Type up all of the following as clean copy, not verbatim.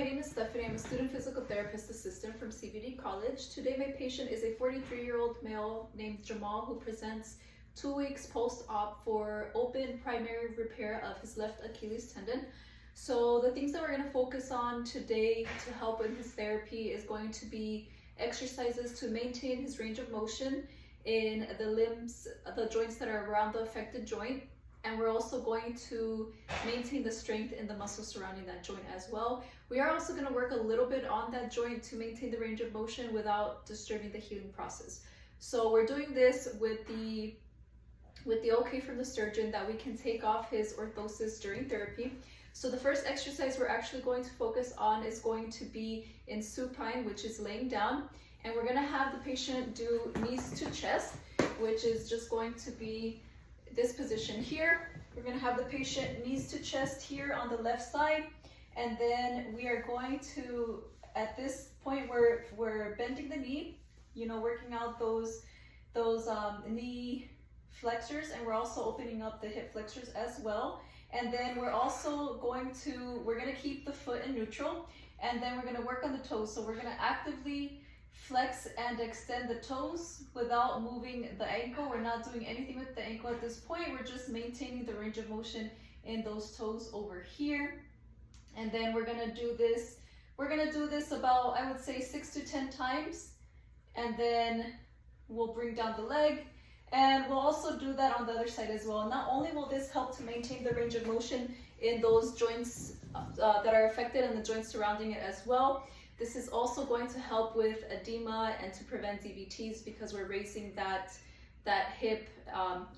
my name is Stephanie. I'm a student physical therapist assistant from CBD College. Today my patient is a 43-year-old male named Jamal who presents 2 weeks post-op for open primary repair of his left Achilles tendon. So the things that we're going to focus on today to help in his therapy is going to be exercises to maintain his range of motion in the limbs, the joints that are around the affected joint. And we're also going to maintain the strength in the muscles surrounding that joint as well. We are also going to work a little bit on that joint to maintain the range of motion without disturbing the healing process. So we're doing this with the okay from the surgeon that we can take off his orthosis during therapy. So the first exercise we're actually going to focus on is going to be in supine, which is laying down. And we're going to have the patient do knees to chest, which is just going to be this position here. We're going to have the patient knees to chest here on the left side, and then we are going to, at this point where we're bending the knee, working out those knee flexors, and we're also opening up the hip flexors as well. And then we're going to keep the foot in neutral, and then we're going to work on the toes. So we're going to actively flex and extend the toes without moving the ankle. We're not doing anything with the ankle at this point. We're just maintaining the range of motion in those toes over here. And then we're gonna do this. We're gonna do this about, I would say, 6 to 10 times. And then we'll bring down the leg. And we'll also do that on the other side as well. Not only will this help to maintain the range of motion in those joints that are affected and the joints surrounding it as well, this is also going to help with edema and to prevent DVTs because we're raising that hip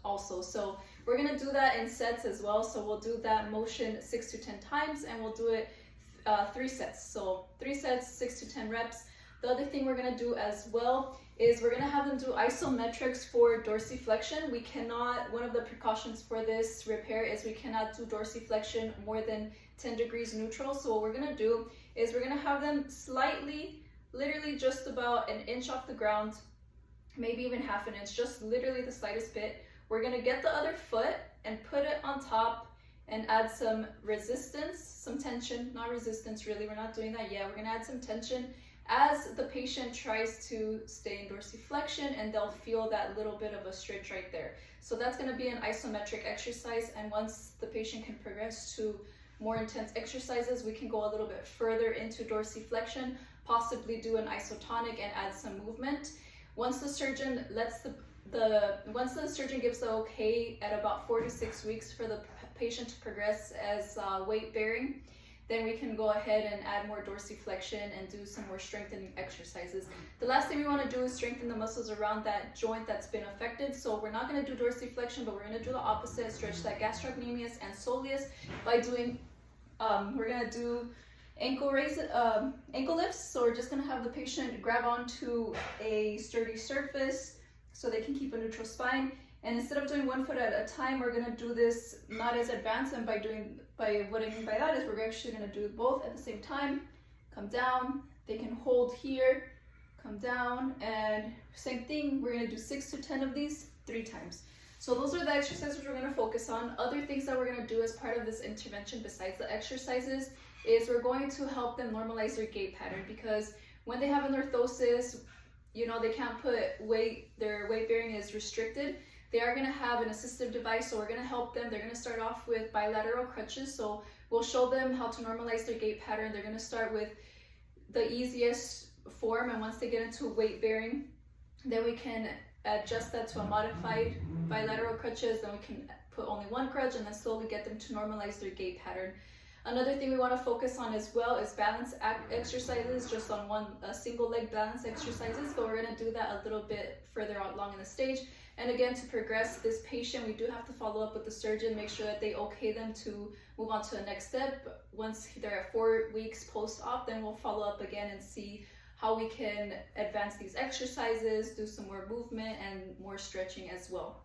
also. So we're going to do that in sets as well. So we'll do that motion 6 to 10 times, and we'll do it 3 sets. So 3 sets, 6 to 10 reps. The other thing we're going to do as well is we're going to have them do isometrics for dorsiflexion. One of the precautions for this repair is we cannot do dorsiflexion more than 10 degrees neutral. So what we're going to do is we're going to have them slightly, literally just about an inch off the ground, maybe even half an inch, just literally the slightest bit. We're going to get the other foot and put it on top and add some resistance, some tension, not resistance really, we're not doing that yet. We're going to add some tension as the patient tries to stay in dorsiflexion, and they'll feel that little bit of a stretch right there. So that's going to be an isometric exercise, and once the patient can progress to more intense exercises, we can go a little bit further into dorsiflexion, possibly do an isotonic and add some movement. Once the surgeon gives the okay at about 4 to 6 weeks for the patient to progress as weight bearing, then we can go ahead and add more dorsiflexion and do some more strengthening exercises. The last thing we want to do is strengthen the muscles around that joint that's been affected. So we're not going to do dorsiflexion, but we're going to do the opposite, stretch that gastrocnemius and soleus by doing, we're going to do ankle lifts. So we're just going to have the patient grab onto a sturdy surface so they can keep a neutral spine. And instead of doing 1 foot at a time, we're going to do this not as advanced. And what I mean by that is we're actually going to do both at the same time. Come down, they can hold here, come down, and same thing. We're going to do 6 to 10 of these 3 times. So those are the exercises we're going to focus on. Other things that we're going to do as part of this intervention besides the exercises is we're going to help them normalize their gait pattern, because when they have an orthosis, they can't put weight, their weight bearing is restricted. They are going to have an assistive device, so we're going to help them. They're going to start off with bilateral crutches. So we'll show them how to normalize their gait pattern. They're going to start with the easiest form, and once they get into weight bearing, then we can adjust that to a modified bilateral crutches. Then we can put only 1 crutch and then slowly get them to normalize their gait pattern. Another thing we want to focus on as well is balance exercises, just on a single leg balance exercises, but we're going to do that a little bit further along in the stage. And again, to progress this patient, we do have to follow up with the surgeon, make sure that they okay them to move on to the next step. Once they're at 4 weeks post-op, then we'll follow up again and see how we can advance these exercises, do some more movement and more stretching as well.